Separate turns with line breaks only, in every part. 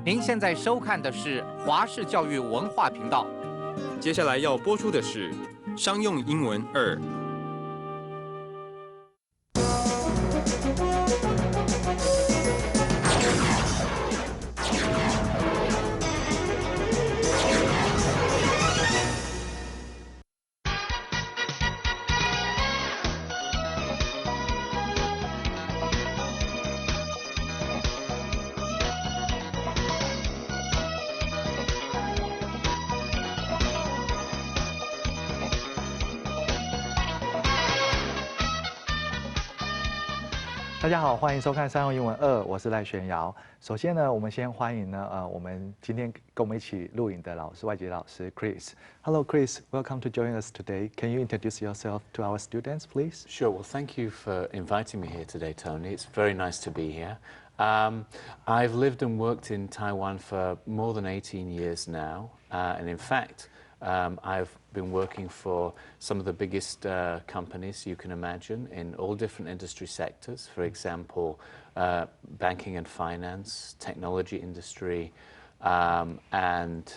您现在收看的是华视教育文化频道。
接下来要播出的是商用英文2。
大家好，欢迎收看商用英文2，我是赖玄瑶。首先呢，我们先欢迎呢，我们今天跟我们一起录影的老师，外籍老师 Chris。Hello, Chris. Welcome to join us today. Can you introduce yourself to our students, please?
Sure. Well, thank you for inviting me here today, Tony. It's very nice to be here. I've lived and worked in Taiwan for more than 18 years now, and in fact, I've been working for some of the biggest companies you can imagine in all different industry sectors. For example, banking and finance, technology industry, and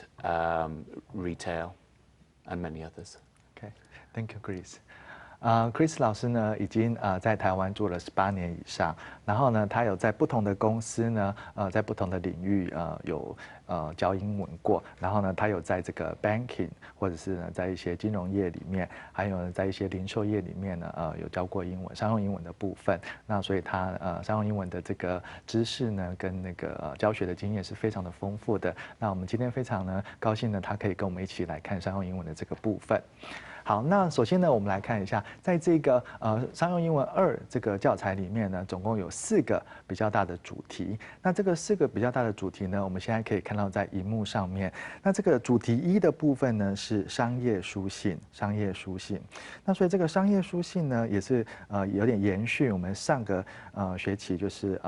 retail, and many others.
Okay, thank you, Chris. Chris 老师呢，已经在台湾做了18年以上，然后呢，他有在不同的公司呢，在不同的领域有教英文过，然后呢，他有在这个 banking 或者是呢，在一些金融业里面，还有呢，在一些零售业里面呢，有教过英文，商用英文的部分。那所以他商用英文的这个知识呢，跟那个教学的经验是非常的丰富的。那我们今天非常呢高兴呢，他可以跟我们一起来看商用英文的这个部分。好，那首先呢，我们来看一下，在这个商用英文2这个教材里面呢，总共有4个比较大的主题。那这个4个比较大的主题呢，我们现在可以看到在荧幕上面。那这个主题1的部分呢是商业书信，商业书信。那所以这个商业书信呢，也是有点延续我们上个学期就是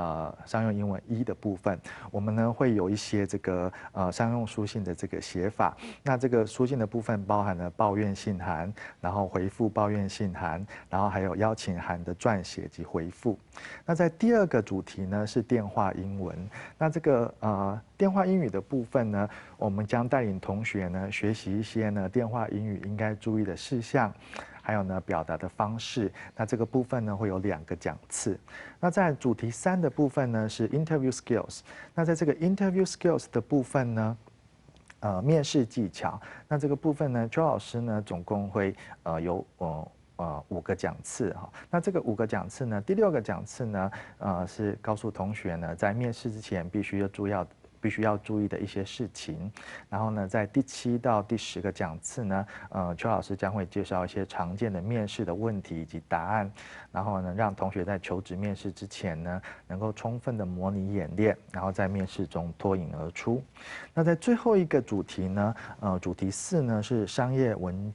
商用英文1的部分。我们呢会有一些这个商用书信的这个写法。那这个书信的部分包含了抱怨信函，然后回复抱怨信函，然后还有邀请函的撰写及回复。那在第2个主题呢是电话英文。那这个电话英语的部分呢，我们将带领同学呢学习一些呢电话英语应该注意的事项，还有呢表达的方式。那这个部分呢会有2个讲次。那在主题3的部分呢是 interview skills。那在这个 interview skills 的部分呢，面试技巧。那这个部分呢，周老师呢总共会有5个讲次哈。那这个5个讲次呢，第6个讲次呢，是告诉同学呢，在面试之前必须要注意的一些事情。然后呢，在第7到第10个讲次呢，邱老师将会介绍一些常见的面试的问题以及答案，然后呢，让同学在求职面试之前呢，能够充分的模拟演练，然后在面试中脱颖而出。那在最后一个主题呢，主题4呢是商业文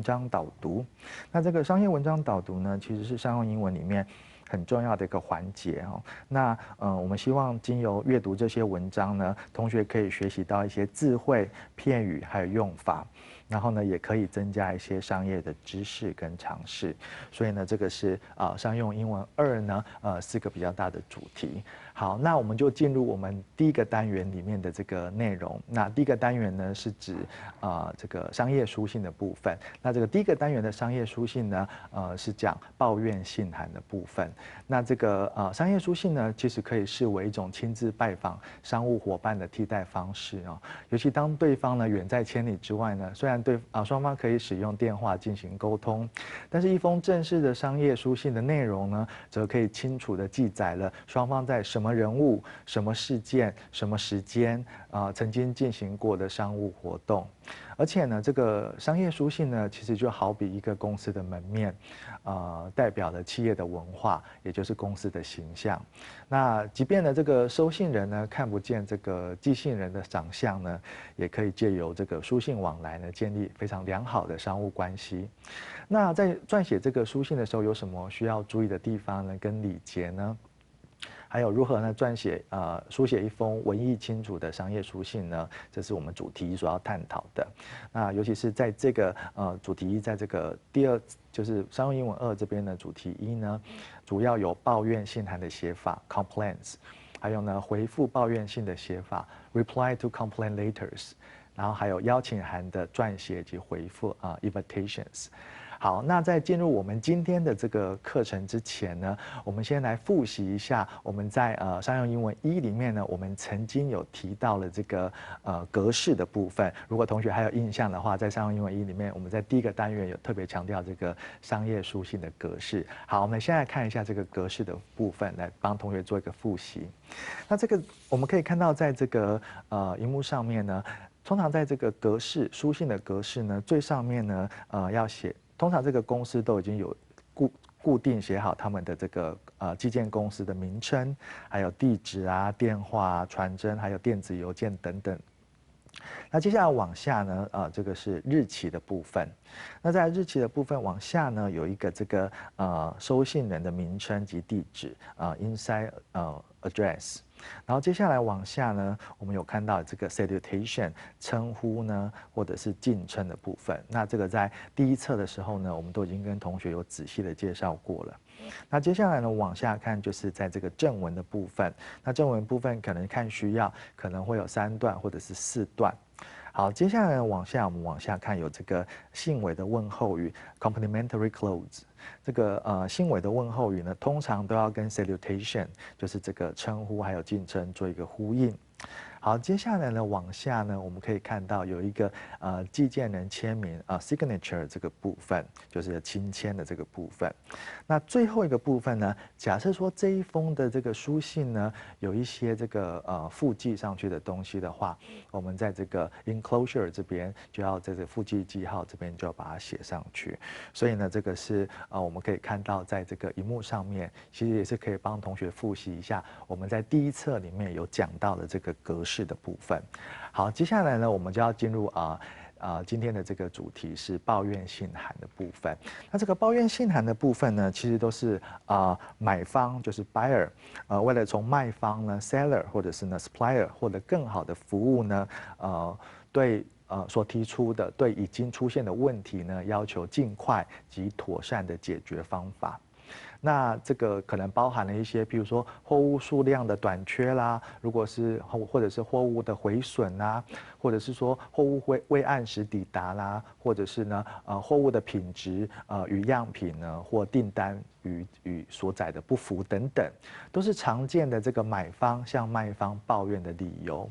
章导读。那这个商业文章导读呢，其实是商用英文里面很重要的一个环节哦。那我们希望经由阅读这些文章呢，同学可以学习到一些智慧、片语还有用法，然后呢，也可以增加一些商业的知识跟常识。所以呢，这个是商用英文2呢4个比较大的主题。好，那我们就进入我们第1个单元里面的这个内容。那第1个单元呢是指这个商业书信的部分。那这个第1个单元的商业书信呢，是讲抱怨信函的部分。那这个商业书信呢，其实可以视为一种亲自拜访商务伙伴的替代方式哦。尤其当对方呢远在千里之外呢，虽然双方可以使用电话进行沟通，但是一封正式的商业书信的内容呢，则可以清楚地记载了双方在什么人物、什么事件、什么时间曾经进行过的商务活动。而且呢，这个商业书信呢，其实就好比一个公司的门面，代表了企业的文化，也就是公司的形象。那即便呢，这个收信人呢看不见这个寄信人的长相呢，也可以借由这个书信往来呢，建立非常良好的商务关系。那在撰写这个书信的时候，有什么需要注意的地方呢？跟礼节呢？还有如何呢书写一封文意清楚的商业书信呢？这是我们主题所要探讨的。那尤其是在这个主题1，在这个第2就是商用英文2这边的主题1呢，主要有抱怨信函的写法 complaints，还有呢回复抱怨信的写法 reply to complaint letters， 然后还有邀请函的撰写及回复invitations。好，那在进入我们今天的这个课程之前呢，我们先来复习一下我们在商用英文1里面呢，我们曾经有提到了这个格式的部分。如果同学还有印象的话，在商用英文1里面，我们在第一个单元有特别强调这个商业书信的格式。好，我们现在看一下这个格式的部分，来帮同学做一个复习。那这个我们可以看到，在这个荧幕上面呢，通常在这个格式书信的格式呢，最上面呢要写。通常这个公司都已经有固定写好他们的这个寄件公司的名称，还有地址啊、电话啊、传真，还有电子邮件等等。那接下来往下呢，这个是日期的部分。那在日期的部分往下呢，有一个这个收信人的名称及地址inside address。然后接下来往下呢，我们有看到这个 salutation 称呼呢，或者是敬称的部分。那这个在第一册的时候呢，我们都已经跟同学有仔细的介绍过了。那接下来呢，往下看就是在这个正文的部分。那正文部分可能看需要，可能会有3段或者是4段。好，接下来往下，我们往下看有这个信尾的问候语 complimentary close。这个信尾的问候语呢，通常都要跟 salutation， 就是这个称呼还有敬称做一个呼应。好，接下来呢，往下呢，我们可以看到有一个寄件人签名signature 这个部分，就是亲签的这个部分。那最后一个部分呢，假设说这一封的这个书信呢，有一些这个附记上去的东西的话，我们在这个 enclosure 这边就要在这个附记记号这边就要把它写上去。所以呢，这个是我们可以看到在这个荧幕上面，其实也是可以帮同学复习一下我们在第一册里面有讲到的这个格式的部分。好，接下来呢，我们就要进入今天的这个主题是抱怨信函的部分。那这个抱怨信函的部分呢，其实都是买方就是 buyer， 为了从卖方呢 seller 或者是呢 supplier 获得更好的服务呢，对所提出的对已经出现的问题呢，要求尽快及妥善的解决方法。那这个可能包含了一些，比如说货物数量的短缺啦，如果是或者是货物的毁损啦，或者是说货物未按时抵达啦，或者是呢货物的品质与样品呢或订单与所载的不符等等，都是常见的这个买方向卖方抱怨的理由。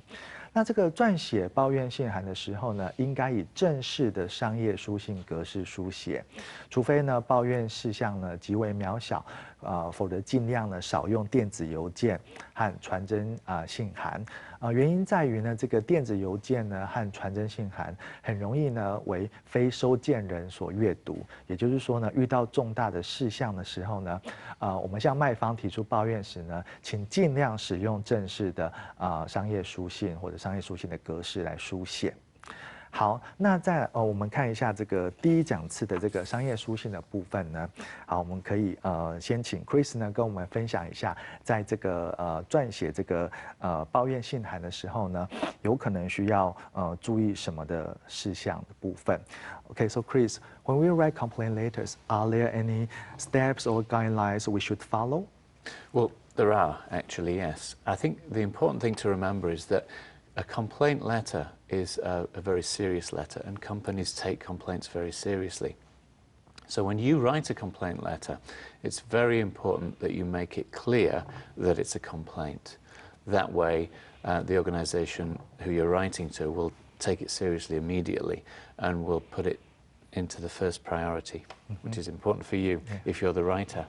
那这个撰写抱怨信函的时候呢，应该以正式的商业书信格式书写，除非呢抱怨事项呢极为渺小，否则尽量呢少用电子邮件和传真信函。原因在于呢，这个电子邮件呢和传真信函很容易呢为非收件人所阅读，也就是说呢，遇到重大的事项的时候呢，我们向卖方提出抱怨时呢，请尽量使用正式的商业书信或者商业书信的格式来书写。好，那再我们看一下这个第一讲次的这个商业书信的部分呢。好，我们可以先请 Chris 呢跟我们分享一下，在这个撰写这个抱怨信函的时候呢，有可能需要注意什么的事项的部分。Okay, so Chris, when we write complaint letters, are there any steps or guidelines we should follow?
Well, there are actually, yes. I think the important thing to remember is that a complaint letter is a very serious letter, and companies take complaints very seriously. So when you write a complaint letter, it's very important that you make it clear that it's a complaint. That way, the organization who you're writing to will take it seriously immediately and will put it into the first priority, which is important for you if you're the writer.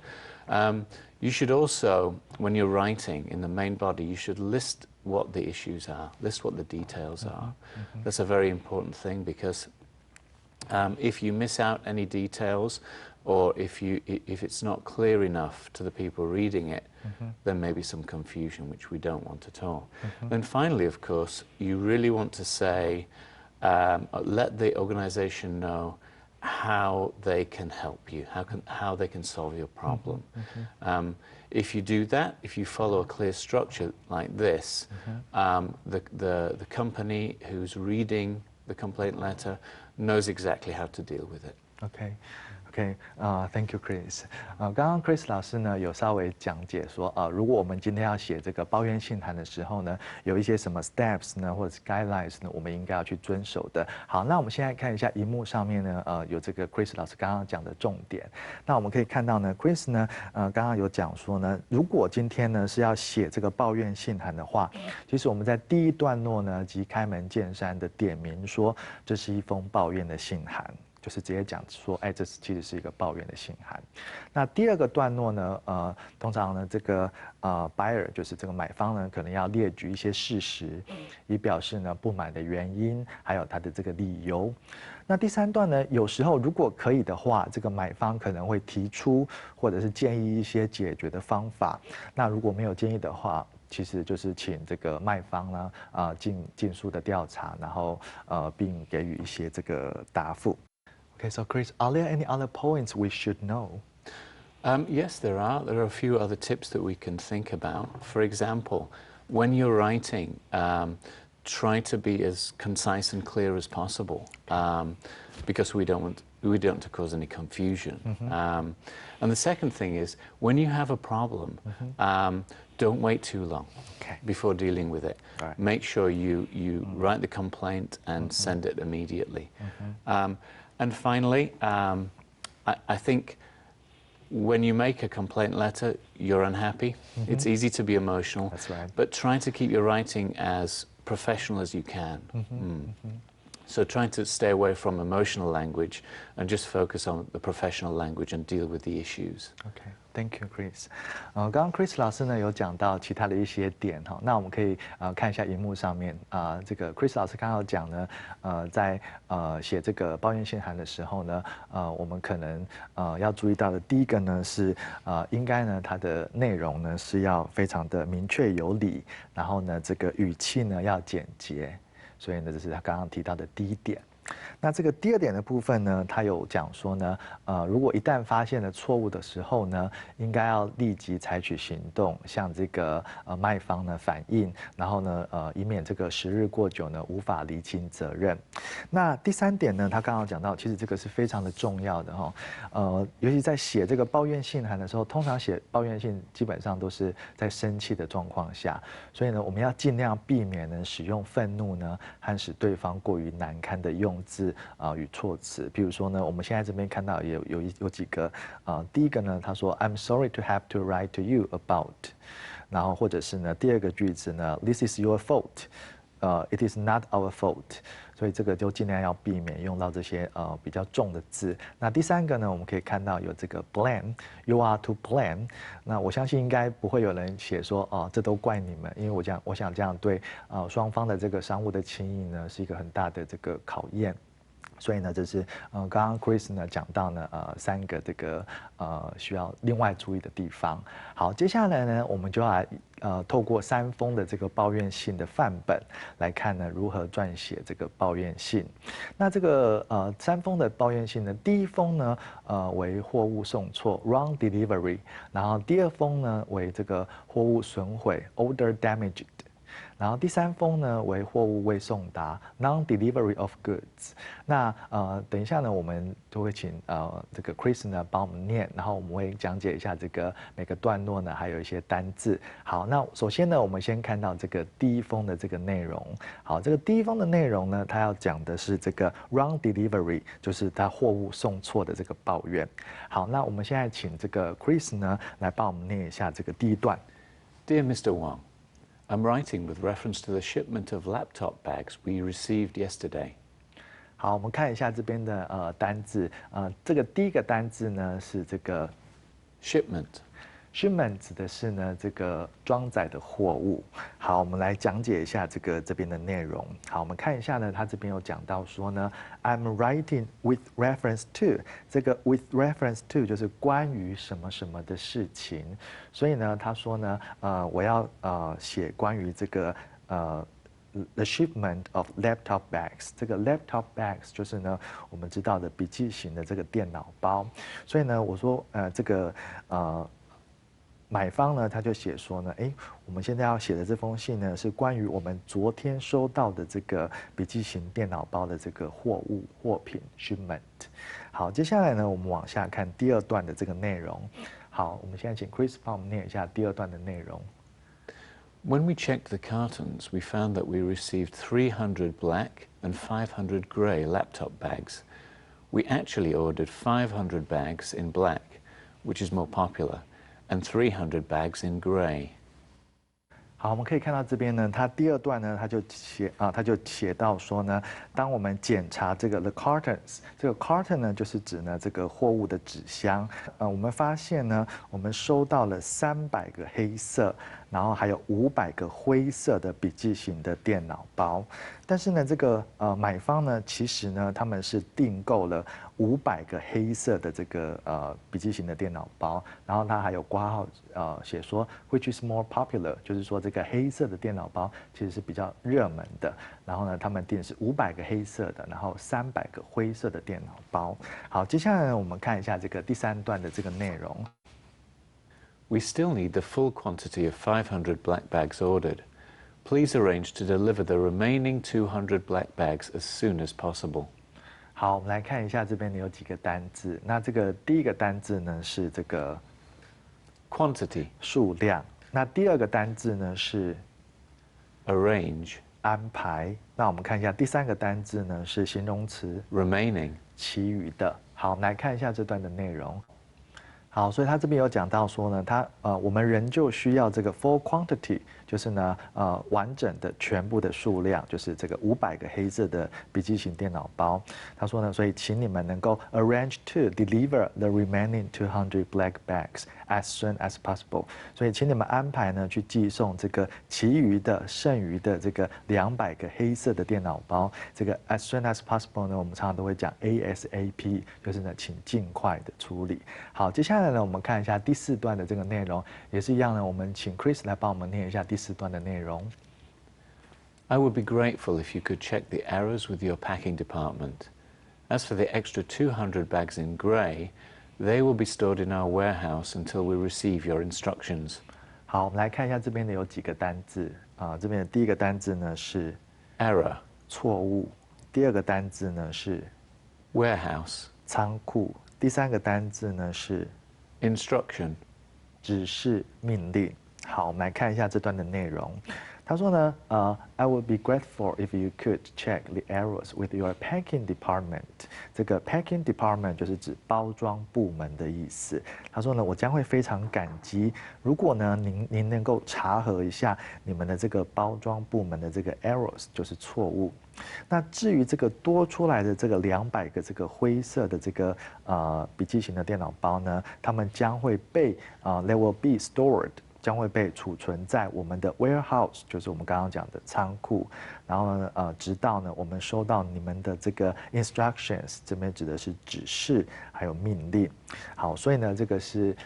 You should also, when you're writing in the main body, you should list what the issues are, list what the details are. That's a very important thing, because if you miss out any details, or if it's not clear enough to the people reading it, there may be some confusion, which we don't want at all. Then finally, of course, you really want to say, let the organization know how they can help you, how they can solve your problem. If you do that, if you follow a clear structure like this, the company who's reading the complaint letter knows exactly how to deal with it.
OK， OK，Thank you, Chris。刚刚 Chris 老师呢有稍微讲解说，如果我们今天要写这个抱怨信函的时候呢，有一些什么 steps 呢，或者是 guidelines 呢，我们应该要去遵守的。好，那我们现在看一下荧幕上面呢，有这个 Chris 老师刚刚讲的重点。那我们可以看到呢，Chris 呢，刚刚有讲说呢，如果今天呢是要写这个抱怨信函的话，其实我们在第一段落呢，即开门见山的点明说，这是一封抱怨的信函。就是直接讲说，哎，这其实是一个抱怨的信函。那第二个段落呢，通常呢，这个buyer 就是这个买方呢，可能要列举一些事实，以表示呢不满的原因，还有他的这个理由。那第三段呢，有时候如果可以的话，这个买方可能会提出或者是建议一些解决的方法。那如果没有建议的话，其实就是请这个卖方呢，尽速的调查，然后并给予一些这个答复。Okay, so Chris, are there any other points we should know?
Yes, there are. There are a few other tips that we can think about. For example, when you're writing, try to be as concise and clear as possible, because we don't want to cause any confusion. And the second thing is, when you have a problem, don't wait too long before dealing with it.
Right.
Make sure you write the complaint and send it immediately. And finally, I think when you make a complaint letter, you're unhappy. It's easy to be emotional.
That's right.
But try to keep your writing as professional as you can. So try to stay away from emotional language and just focus on the professional language and deal with the issues.
Okay, thank you, Chris. 刚刚 Chris 老师呢有讲到其他的一些点哈，那我们可以看一下荧幕上面这个 Chris 老师刚刚讲呢，在写这个抱怨信函的时候呢，我们可能要注意到的第一个呢是应该呢它的内容呢是要非常的明确有理，然后呢这个语气呢要简洁。所以呢，这是他刚刚提到的第一点。那这个第二点的部分呢，他有讲说呢，如果一旦发现了错误的时候呢，应该要立即采取行动，向这个卖方呢反映，然后呢，以免这个时日过久呢，无法厘清责任。那第三点呢，他刚刚讲到，其实这个是非常的重要的哈，尤其在写这个抱怨信函的时候，通常写抱怨信基本上都是在生气的状况下，所以呢，我们要尽量避免呢使用愤怒呢和使对方过于难堪的用字与措辞。比如说呢，我们现在这边看到有几个第一个呢，他说 I'm sorry to have to write to you about， 然后或者是呢第二个句子呢 This is your fault。It is not our fault， 所以这个就尽量要避免用到这些比较重的字。那第三个呢，我们可以看到有这个 blame，you are to blame。那我相信应该不会有人写说这都怪你们，因为我想这样对双方的这个商务的情谊呢是一个很大的这个考验。所以呢，这是刚刚 Chris 呢讲到呢3个这个需要另外注意的地方。好，接下来呢，我们就要来透过3封的这个抱怨信的范本来看呢，如何撰写这个抱怨信。那这个3封的抱怨信呢，第一封呢为货物送错 wrong delivery， 然后第二封呢为这个货物损毁 order damaged。然后第3封呢为货物未送达 non-delivery of goods。那等一下呢，我们就会请这个 Chris 呢帮我们念，然后我们会讲解一下这个每个段落呢，还有一些单字。好，那首先呢，我们先看到这个第一封的这个内容。好，这个第一封的内容呢，它要讲的是这个 wrong delivery， 就是它货物送错的这个抱怨。好，那我们现在请这个 Chris 呢来帮我们念一下这个第一段。
Dear Mr. Wang，I'm writing with reference to the shipment of laptop bags we received yesterday.
好，我们看一下这边的单字，这个第一个单字呢是这个 shipment。shipment 指的是呢这个装载的货物。好，我们来讲解一下这边的内容。好，我们看一下呢，他这边有讲到说呢 ，I'm writing with reference to， 这个 with reference to 就是关于什么什么的事情。所以呢，他说呢，我要写关于这个the shipment of laptop bags， 这个 laptop bags 就是呢我们知道的笔记型的这个电脑包。所以呢，我说这个买方呢，他就写说呢，我们现在要写的这封信呢，是关于我们昨天收到的这个笔记型电脑包的这个货品 shipment。好，接下来呢，我们往下看第二段的这个内容。好，我们现在请 Chris 帮我们念一下第二段的内容。
When we checked the cartons, we found that we received 300 black and 500 grey laptop bags. We actually ordered 500 bags in black, which is more popular, and 300 bags in grey.
好，我们可以看到这边呢，它第二段呢，他就写到说呢，当我们检查这个 the cartons， 这个 carton 呢，就是指呢这个货物的纸箱，我们发现呢，我们收到了300个黑色，然后还有500个灰色的笔记型的电脑包。但是呢，这个买方呢，其实呢，他们是订购了500个黑色的这个笔记型的电脑包，然后他还有括号写说 which is more popular， 就是说这个黑色的电脑包其实是比较热门的。然后呢，他们订的是500个黑色的，然后300个灰色的电脑包。好，接下来呢，我们看一下这个第3段的这个内容。
We still need the full quantity of 500 black bags ordered. Please arrange to deliver the remaining 200 black bags as soon as possible.
好，我们来看一下这边有几个单字。那这个第一个单字呢是这个
quantity
数量，那第二个单字呢是
arrange
安排。那我们看一下第3个单字呢是形容词
remaining
其余的。好，我们来看一下这段的内容。好，所以他这边有讲到说呢，我们仍旧需要这个 full quantity， 就是呢完整的全部的数量，就是这个500个黑色的笔记型电脑包。他说呢，所以请你们能够 arrange to deliver the remaining 200 black bags as soon as possible。所以请你们安排呢去寄送这个其余的剩余的这个200个黑色的电脑包。这个 as soon as possible 呢，我们常常都会讲 ASAP， 就是呢请尽快的处理。好，接下来呢，我们看一下第4段的这个内容，也是一样呢，我们请 Chris 来帮我们念一下第4段的内容。
I would be grateful if you could check the errors with your packing department. As for the extra 200 bags in grey, they will be stored in our warehouse until we receive your instructions.
好，我们来看一下这边的有几个单字这边的第一个单字呢是
error
错误，第二个单字呢是
warehouse
仓库，第3个单字呢是
instruction
指示命令。好，我们来看一下这段的内容。他说呢，I would be grateful if you could check the errors with your packing department。这个 packing department 就是指包装部门的意思。他说呢，我将会非常感激，如果呢您能够查核一下你们的这个包装部门的这个 errors， 就是错误。那至于这个多出来的这个200个这个灰色的这个笔记型的电脑包呢，它们将会被they will be stored。将会被储存在我们的 warehouse， 就是我们刚刚讲的仓库。然后呢，直到呢我们收到你们的这个 instructions， 这边指的是指示还有命令。好，所以呢这个是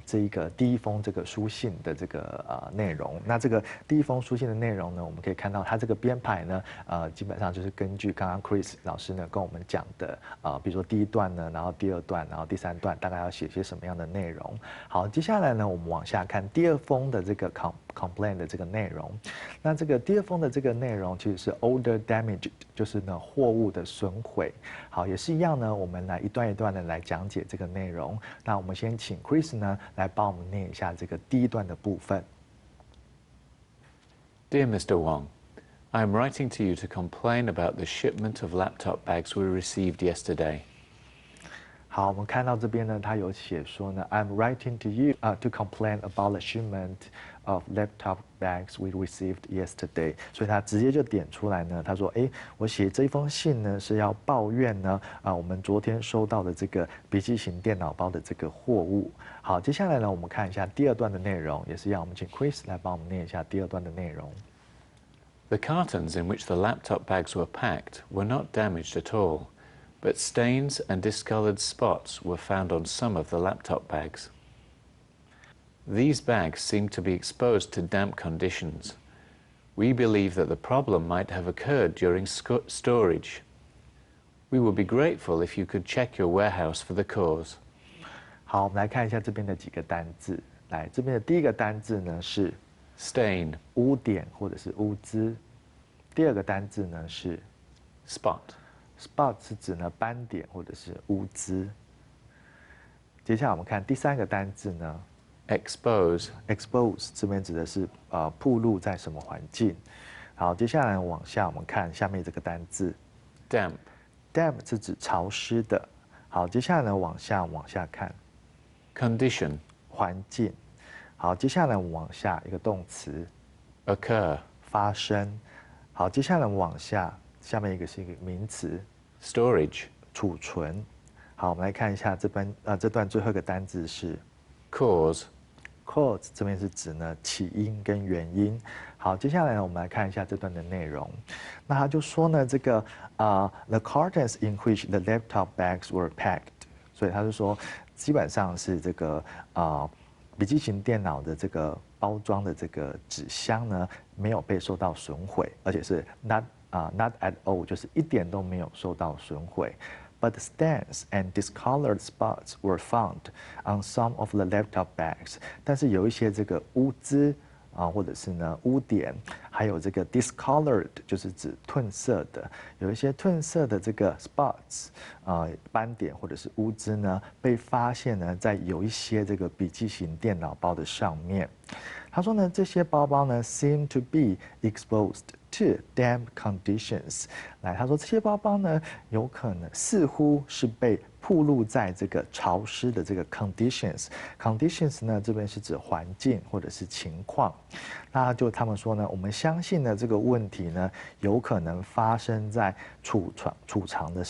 这一个第一封这个书信的这个内容。那这个第一封书信的内容呢，我们可以看到它这个编排呢，基本上就是根据刚刚 Chris 老师呢跟我们讲的比如说第1段呢，然后第2段，然后第3段大概要写些什么样的内容。好，接下来呢我们往下看第2封的这个 complaint 的这个内容。那这个第2封的这个内容其实是 order damaged， 就是呢货物的损毁。好，也是一样呢，我们来一段一段的来讲解这个内容。那我们先请 Chris 呢来帮我们念一下这个第1段的部分。
Dear Mr. Wong, I am writing to you to complain about the shipment of laptop bags we received yesterday.
好，我们看到这边呢，他有写说呢 ，I'm writing to you to complain about the shipment of laptop bags we received yesterday。所以他直接就点出来呢，他说，我写这封信呢是要抱怨呢我们昨天收到的这个笔记型电脑包的这个货物。好，接下来呢，我们看一下第2段的内容，也是让我们请 Chris 来帮我们念一下第2段的内容。
The cartons in which the laptop bags were packed were not damaged at all.But stains and discolored spots were found on some of the laptop bags. These bags seem to be exposed to damp conditions. We believe that the problem might have occurred during storage. We would be grateful if you could check your warehouse for the cause.
好，我们来看一下这边的几个单字。来，这边的第一个单字呢是
stain,
污点或者是污渍，第二个单字呢是
spot,
spot 是指呢斑点或者是污渍。接下来我们看第三个单字呢
expose,
expose 这边指的是暴露在什么环境。好，接下来往下我们看下面这个单字
damp,
damp 是指潮湿的。好，接下来呢往下看
condition,
环境。好，接下来我们往下一个动词
occur,
发生。好，接下来我们往下面一个是一个名词
storage,
储存。好，我们来看一下这段最后一个单字是
cause,
cause 这边是指呢起因跟原因。好，接下来呢我们来看一下这段的内容。那他就说呢这个the cartons in which the laptop bags were packed， 所以他就说基本上是这个笔记型电脑的这个包装的这个纸箱呢没有被受到损毁，而且是 not at all， 就是一点都没有受到损毁。But stains and discolored spots were found on some of the laptop bags。但是有一些这个污渍或者是呢污点，还有这个 discolored 就是指褪色的，有一些褪色的这个 spots 斑点或者是污渍呢，被发现呢在有一些这个笔记型电脑包的上面。他说呢，这些包包呢 seem to be exposed to damp conditions。来，他说这些包包呢，有可能似乎是被暴露在这个潮湿的这个 conditions。conditions 呢，这边是指环境或者是情况。那他们说呢，我们相信呢这个问题呢，有可能发生在储存的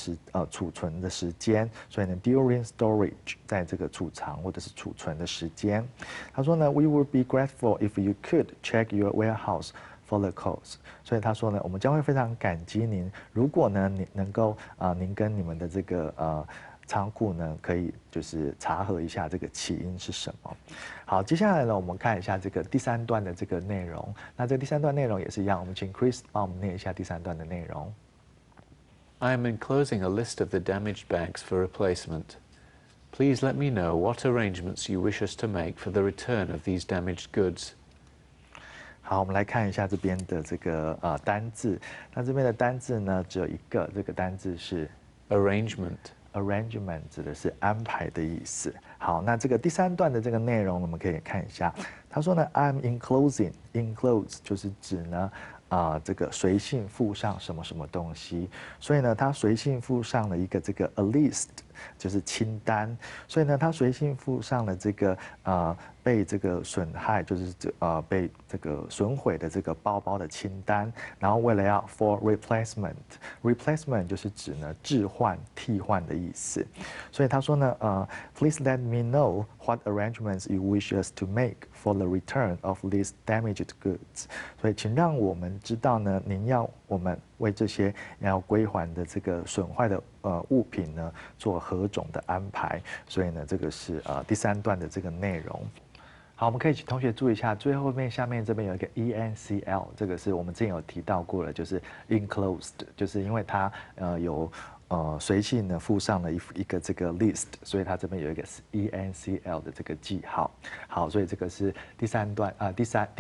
时间，所以呢 during storage 在这个储藏或者是储存的时间。他说呢 ，We would be grateful if you could check your warehouse for the cause。所以他说呢，我们将会非常感激您，如果呢你能够您跟你们的这个仓库呢，可以就是查核一下这个起因是什么。好，接下来呢，我们看一下这个第三段的这个内容。那这第三段内容也是一样，我们请 Chris 帮我们念一下第三段的内容。
I am enclosing a list of the damaged bags for replacement. Please let me know what arrangements you wish us to make for the return of these damaged goods.
好，我们来看一下这边的这个单字。那这边的单字呢，只有一个，这个单字是
arrangement。arrangement
指的是安排的意思。好，那这个第三段的这个内容，我们可以看一下。他说呢 ，I'm enclose 就是指呢，这个随信附上什么什么东西。所以呢，他随信附上了一个这个 a list， 就是清单。所以呢，他随信附上了这个被这个损害，就是被这个损毁的这个包包的清单，然后为了要 for replacement 就是指呢置换、替换的意思。所以他说呢，Please let me know what arrangements you wish us to make for the return of these damaged goods。所以请让我们知道呢，您要我们为这些要归还的这个损坏的物品呢做何种的安排。所以呢，这个是第三段的这个内容。好，我们可以请同学注意一下，最后面下面这边有一个 ENCL， 这个是我们之前有提到过的，就是 enclosed， 就是因为它有随信呢附上了一个这个 list， 所以它这边有一个 ENCL 的这个记号。好，所以这个是第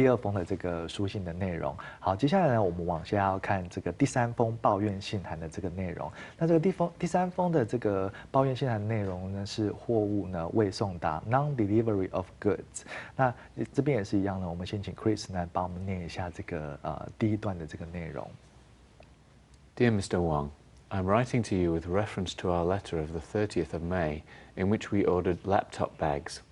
二封的这个书信的内容。好，接下来呢，我们往下要看这个第三封抱怨信函的这个内容。那这个第三封的这个抱怨信函内容呢，是货物呢未送达 non-delivery of goods。那这边也是一样的，我们先请 Chris 来帮我们念一下这个第一段的这个内容。
Dear Mr. Wang,I'm writing to you with reference to our letter of the 30th of May, in which we ordered laptop bags.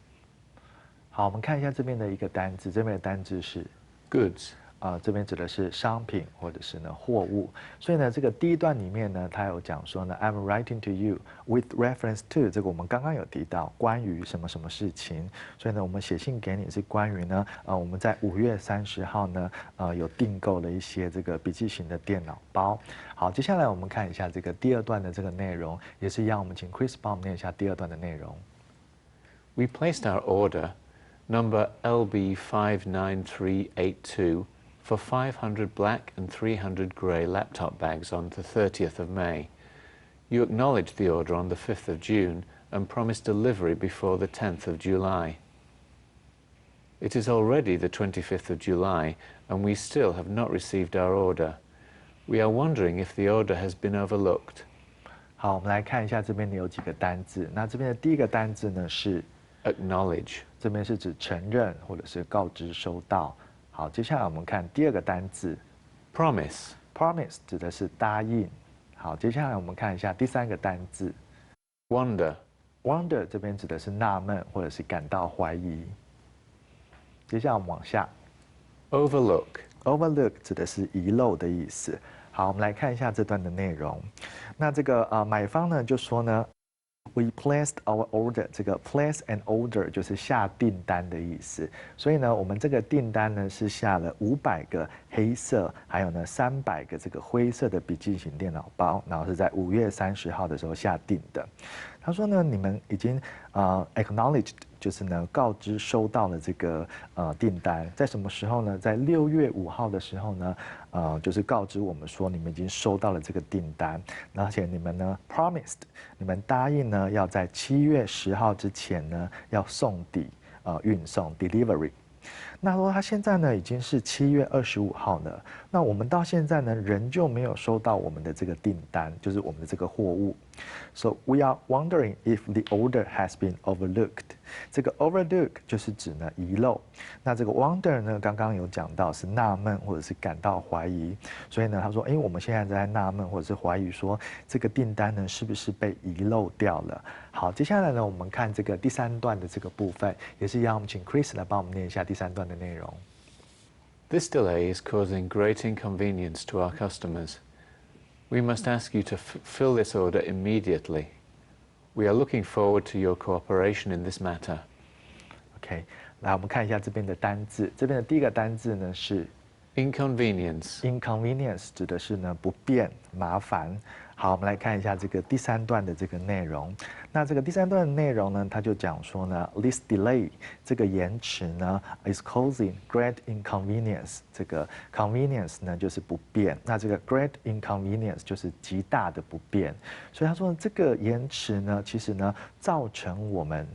好，我们看一下这边的一个单字，这边的单字是
goods。
这边指的是商品或者是呢货物。所以呢，这个第一段里面呢，他有讲说呢 ，I'm writing to you with reference to 这个我们刚刚有提到关于什么什么事情。所以呢，我们写信给你是关于呢，我们在5月30号呢，有订购了一些这个笔记型的电脑包。好，接下来我们看一下这个第二段的这个内容，也是一样，我们请 Chris 帮我们念一下第二段的内容。
We placed our order, number LB59382, for 500 black and 300 grey laptop bags on the 30th of May. You acknowledged the order on the 5th of June and promised delivery before the 10th of July. It is already the 25th of July, and we still have not received our order. We are wondering if the order has been overlooked.
好，我们来看一下这边有几个单字。那这边的第一个单字呢是
Acknowledge.
这边是指承认或者是告知收到。好，接下来我们看第二个单字
Promise.
promise 指的是答应。好，接下来我们看一下第三个单字
Wonder.
wonder 这边指的是纳闷或者是感到怀疑。接下来我们往下
Overlook.
overlook 指的是遗漏的意思。好，我们来看一下这段的内容。那这个买方呢就说呢 ，We placed our order， 这个 place an order 就是下订单的意思。所以呢，我们这个订单呢是下了500个黑色，还有呢300个这个灰色的笔记型电脑包，然后是在5月30号的时候下订的。他说呢，你们已经acknowledged， 就是呢告知收到了这个订单，在什么时候呢？在6月5号的时候呢，就是告知我们说你们已经收到了这个订单，而且你们呢 promised， 你们答应呢要在7月10号之前呢要送抵运送 delivery。那说他现在呢已经是7月25号了，那我们到现在呢仍旧没有收到我们的这个订单，就是我们的这个货物。So we are wondering if the order has been overlooked。这个 overlook 就是指呢遗漏，那这个 wonder 呢刚刚有讲到是纳闷或者是感到怀疑，所以呢他说，我们现在在纳闷或者是怀疑说这个订单呢是不是被遗漏掉了。好，接下来呢我们看这个第3段的这个部分，也是一样，我们请 Chris 来帮我们念一下第3段的内容。
This delay is causing great inconvenience to our customers. We must ask you to fill this order immediately. We are looking forward to your cooperation in this matter.
OK， 来我们看一下这边的单字，这边的第一个单字呢是
Inconvenience.
inconvenience， 指的是呢不便、麻烦。好，我们来看一下这个第3段的这个内容。那这个第3段的内容呢，它就讲说呢 ，this delay 这个延迟呢 is causing great inconvenience。这个 convenience 呢就是不便，那这个 great inconvenience 就是极大的不便。所以他说这个延迟呢，其实呢造成我们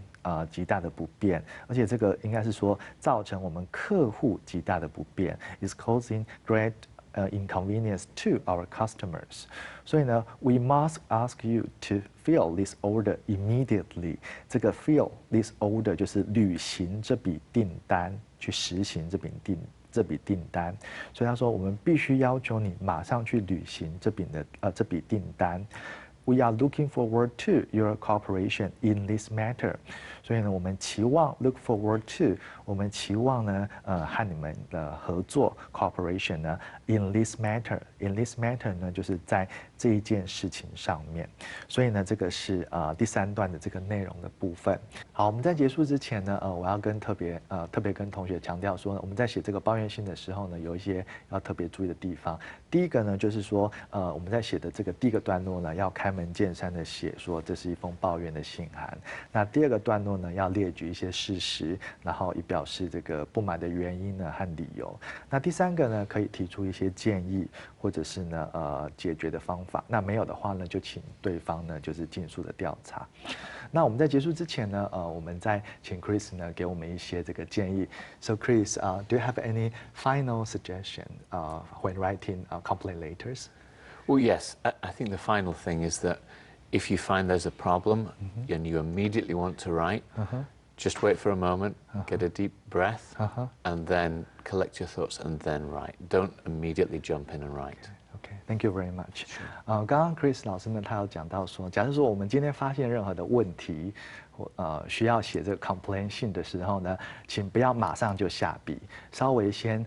极大的不便，而且这个应该是说造成我们客户极大的不便 is causing great inconvenience to our customers。所以呢 ，we must ask you to fill this order immediately。这个 fill this order 就是履行这笔订单，去实行这笔订单。所以他说，我们必须要求你马上去履行这笔订单。We are looking forward to your cooperation in this matter。所以呢，我们期望 look forward to， 我们期望呢，和你们的合作 cooperation 呢 in this matter。in this matter 呢，就是在这一件事情上面。所以呢，这个是第3段的这个内容的部分。好，我们在结束之前呢，我要特别跟同学强调说，我们在写这个抱怨信的时候呢，有一些要特别注意的地方。第一个呢，就是说，我们在写的这个第一个段落呢，要开门见山的写说这是一封抱怨的信函。那第2个段落呢，要列举一些事实，然后以表示这个不满的原因呢和理由。那第3个呢，可以提出一些建议，或者是呢解决的方法。那没有的话呢，就请对方呢就是尽速的调查。那我们在结束之前呢，我们再请 Chris 呢给我们一些这个建议。So Chris, do you have any final suggestion when writing complaint letters?
Well, yes, I think the final thing is that if you find there's a problem and you immediately want to write, just wait for a moment, get a deep breath, and then collect your thoughts and then write. Don't immediately jump in and write.
Thank you very much. 刚刚 Chris 老师呢，他有讲到说，假如说我们今天发现任何的问题，需要写这个 complaint 信的时候呢，请不要马上就下笔，稍微先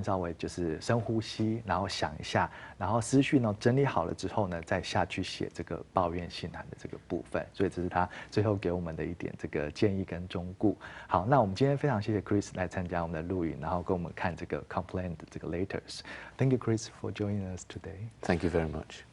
稍微就是深呼吸，然后想一下，然后思绪呢整理好了之后呢，再下去写这个抱怨信函的这个部分。所以这是他最后给我们的一点这个建议跟忠告。好，那我们今天非常谢谢 Chris 来参加我们的录影，然后跟我们看这个 complaint 的这个 letters。Thank you, Chris, for joining us today.
Thank you very much.